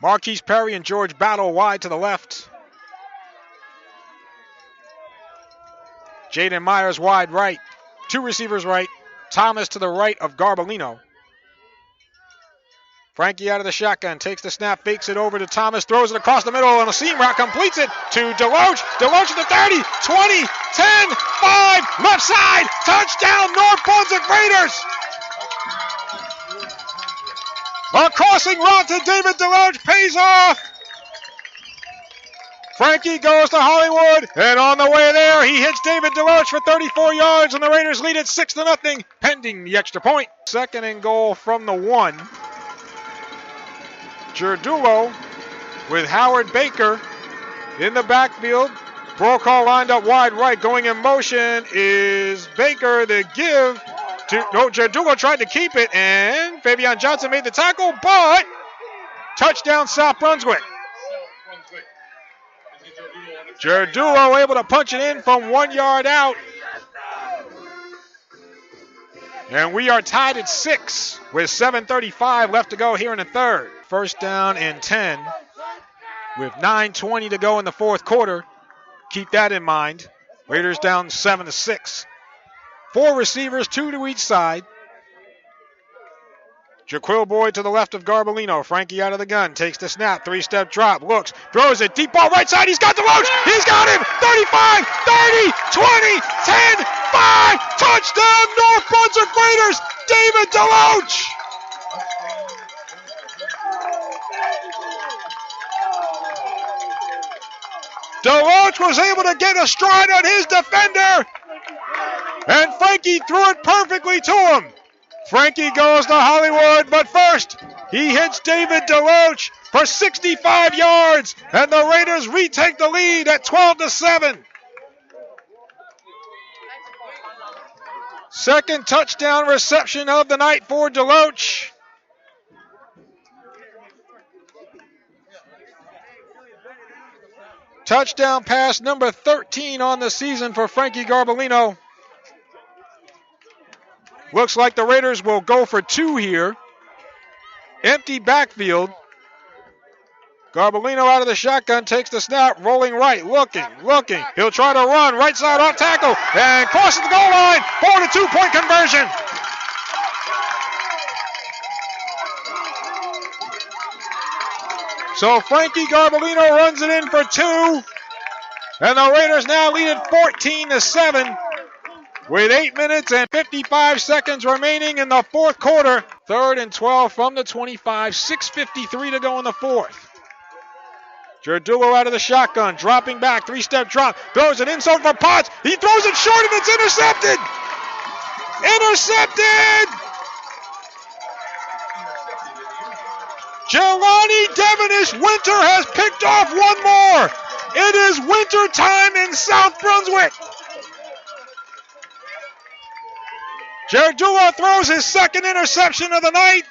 Marquise Perry and George Battle wide to the left. Jaden Myers wide right. Two receivers right. Thomas to the right of Garbolino. Frankie out of the shotgun, takes the snap, fakes it over to Thomas, throws it across the middle on a seam route, completes it to Deloach. Deloach at the 30, 20, 10, 5, left side, touchdown, North Brunswick Raiders. A crossing route to David Deloach pays off. Frankie goes to Hollywood, and on the way there, he hits David Deloach for 34 yards, and the Raiders lead it 6-0, pending the extra point. Second and goal from the 1. Gerdulo with Howard Baker in the backfield. Brokaw lined up wide right. Going in motion is Baker. The give to, no, Gerdulo tried to keep it, and Fabian Johnson made the tackle, but touchdown South Brunswick. Gerdulo able to punch it in from 1 yard out. And we are tied at 6 with 7:35 left to go here in the third. First down and 10 with 9:20 to go in the fourth quarter. Keep that in mind. Raiders down 7-6. 4 receivers, 2 to each side. Jaquil Boyd to the left of Garbolino. Frankie out of the gun. Takes the snap. 3-step drop. Looks. Throws it. Deep ball right side. He's got Deloach. He's got him. 35, 30, 20, 10, 5. Touchdown North Brunswick Raiders. David Deloach. Deloach was able to get a stride on his defender. And Frankie threw it perfectly to him. Frankie goes to Hollywood, but first, he hits David Deloach for 65 yards, and the Raiders retake the lead at 12-7. Second touchdown reception of the night for Deloach. Touchdown pass number 13 on the season for Frankie Garbolino. Looks like the Raiders will go for 2 here. Empty backfield. Garbolino out of the shotgun, takes the snap, rolling right, looking. He'll try to run, right side off tackle, and crosses the goal line for the 2-point conversion. So Frankie Garbolino runs it in for 2, and the Raiders now lead it 14-7. With 8 minutes and 55 seconds remaining in the fourth quarter. 3rd and 12 from the 25. 6:53 to go in the fourth. Gerdulo out of the shotgun. Dropping back. 3-step drop. Throws it inside for Potts. He throws it short and it's intercepted. Intercepted. Jelani Devonish Winter has picked off one more. It is winter time in South Brunswick. Gerdulo throws his second interception of the night.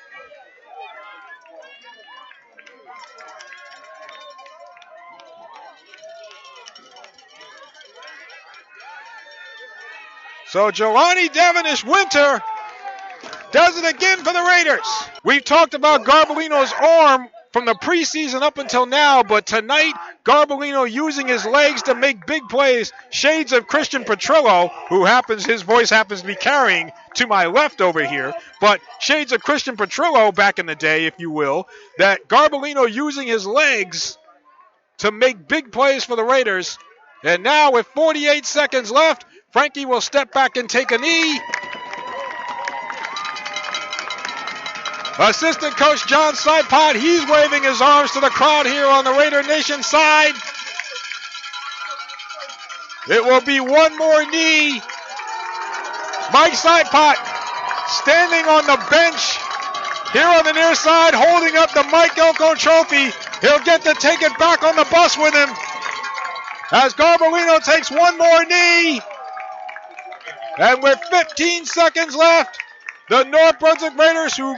So Jelani Devonish Winter does it again for the Raiders. We've talked about Garbolino's arm from the preseason up until now, but tonight, Garbolino using his legs to make big plays. Shades of Christian Petrillo, his voice happens to be carrying to my left over here, but shades of Christian Petrillo back in the day, if you will, that Garbolino using his legs to make big plays for the Raiders. And now with 48 seconds left, Frankie will step back and take a knee. Assistant coach John Sidepot, he's waving his arms to the crowd here on the Raider Nation side. It will be one more knee. Mike Sidepot standing on the bench here on the near side, holding up the Mike Elko trophy. He'll get to take it back on the bus with him as Garbolino takes one more knee. And with 15 seconds left, the North Brunswick Raiders, who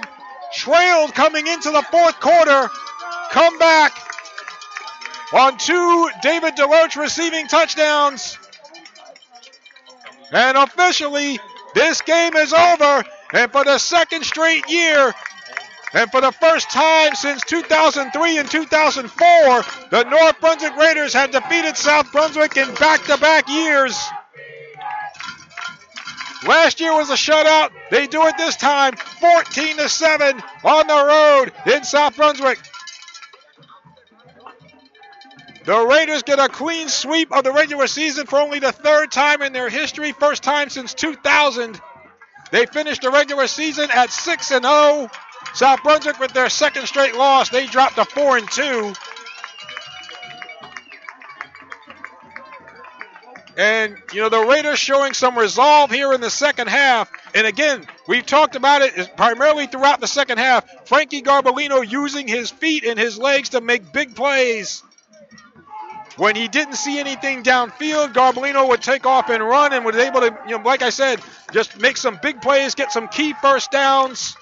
trailed coming into the fourth quarter, come back on 2 David Deloach receiving touchdowns. And officially, this game is over. And for the second straight year, And for the first time since 2003 and 2004, the North Brunswick Raiders have defeated South Brunswick in back-to-back years. Last year was a shutout. They do it this time, 14-7 on the road in South Brunswick. The Raiders get a clean sweep of the regular season for only the third time in their history, first time since 2000. They finished the regular season at 6-0. South Brunswick with their second straight loss, they dropped to 4-2. And, the Raiders showing some resolve here in the second half. And again, we've talked about it primarily throughout the second half. Frankie Garbolino using his feet and his legs to make big plays. When he didn't see anything downfield, Garbolino would take off and run and was able to, like I said, just make some big plays, get some key first downs,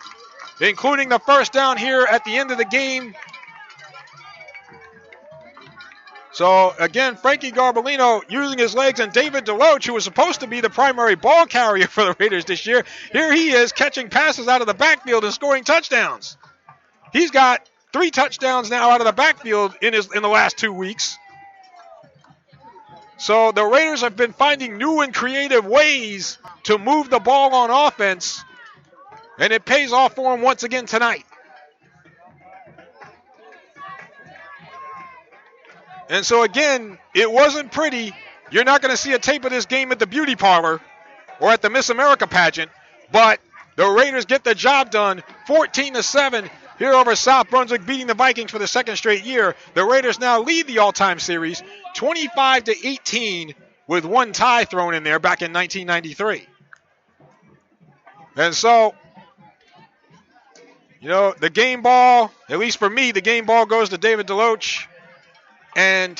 including the first down here at the end of the game. So, again, Frankie Garbolino using his legs, and David Deloach, who was supposed to be the primary ball carrier for the Raiders this year, here he is catching passes out of the backfield and scoring touchdowns. He's got 3 touchdowns now out of the backfield in the last 2 weeks. So the Raiders have been finding new and creative ways to move the ball on offense, and it pays off for them once again tonight. And so again, it wasn't pretty. You're not going to see a tape of this game at the beauty parlor or at the Miss America pageant, but the Raiders get the job done, 14-7 here over South Brunswick, beating the Vikings for the second straight year. The Raiders now lead the all-time series 25-18 with one tie thrown in there back in 1993. And so, the game ball, at least for me, the game ball goes to David Deloach. And,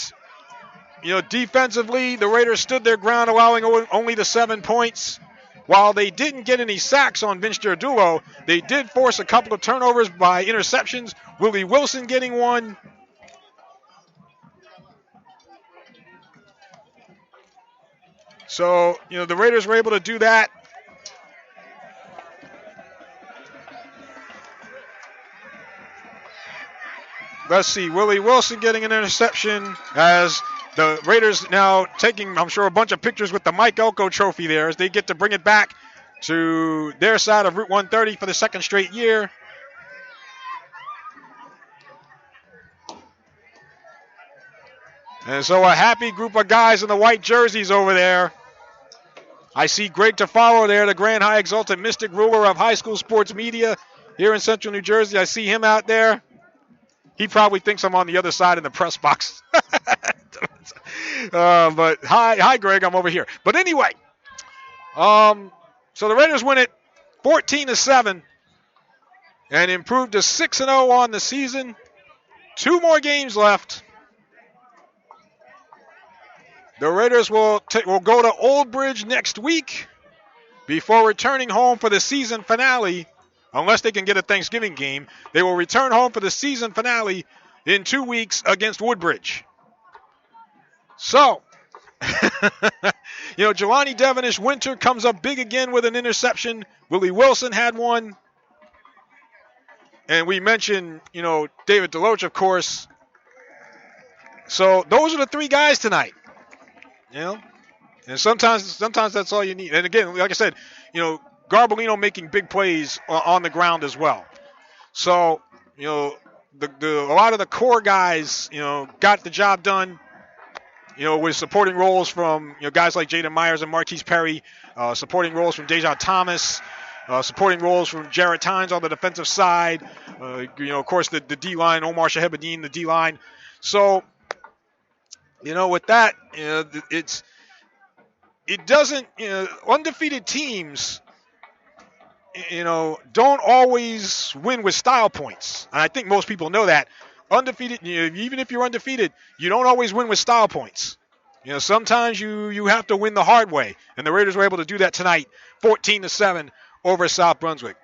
defensively, the Raiders stood their ground, allowing only the 7 points. While they didn't get any sacks on Vince Giardulo, they did force a couple of turnovers by interceptions. Willie Wilson getting one. So, the Raiders were able to do that. Let's see, Willie Wilson getting an interception as the Raiders now taking, I'm sure, a bunch of pictures with the Mike Elko trophy there as they get to bring it back to their side of Route 130 for the second straight year. And so a happy group of guys in the white jerseys over there. I see Greg Tafaro there, the Grand High Exalted Mystic ruler of high school sports media here in Central New Jersey. I see him out there. He probably thinks I'm on the other side in the press box. But hi, Greg. I'm over here. But anyway, so the Raiders win it 14-7 and improved to 6-0 on the season. 2 more games left. The Raiders will go to Old Bridge next week before returning home for the season finale. Unless they can get a Thanksgiving game, they will return home for the season finale in 2 weeks against Woodbridge. So, Jelani Devonish Winter comes up big again with an interception. Willie Wilson had one. And we mentioned, David Deloach, of course. So those are the 3 guys tonight. And sometimes that's all you need. And again, like I said, Garbolino making big plays on the ground as well. So, a lot of the core guys, got the job done, with supporting roles from, guys like Jaden Myers and Marquise Perry, supporting roles from Dejan Thomas, supporting roles from Jarrett Tynes on the defensive side, of course, the D-line, Omar Shahebadin, the D-line. So, with that, it doesn't, undefeated teams, don't always win with style points. And I think most people know that. Undefeated, even if you're undefeated, you don't always win with style points. Sometimes you have to win the hard way. And the Raiders were able to do that tonight, 14-7 over South Brunswick.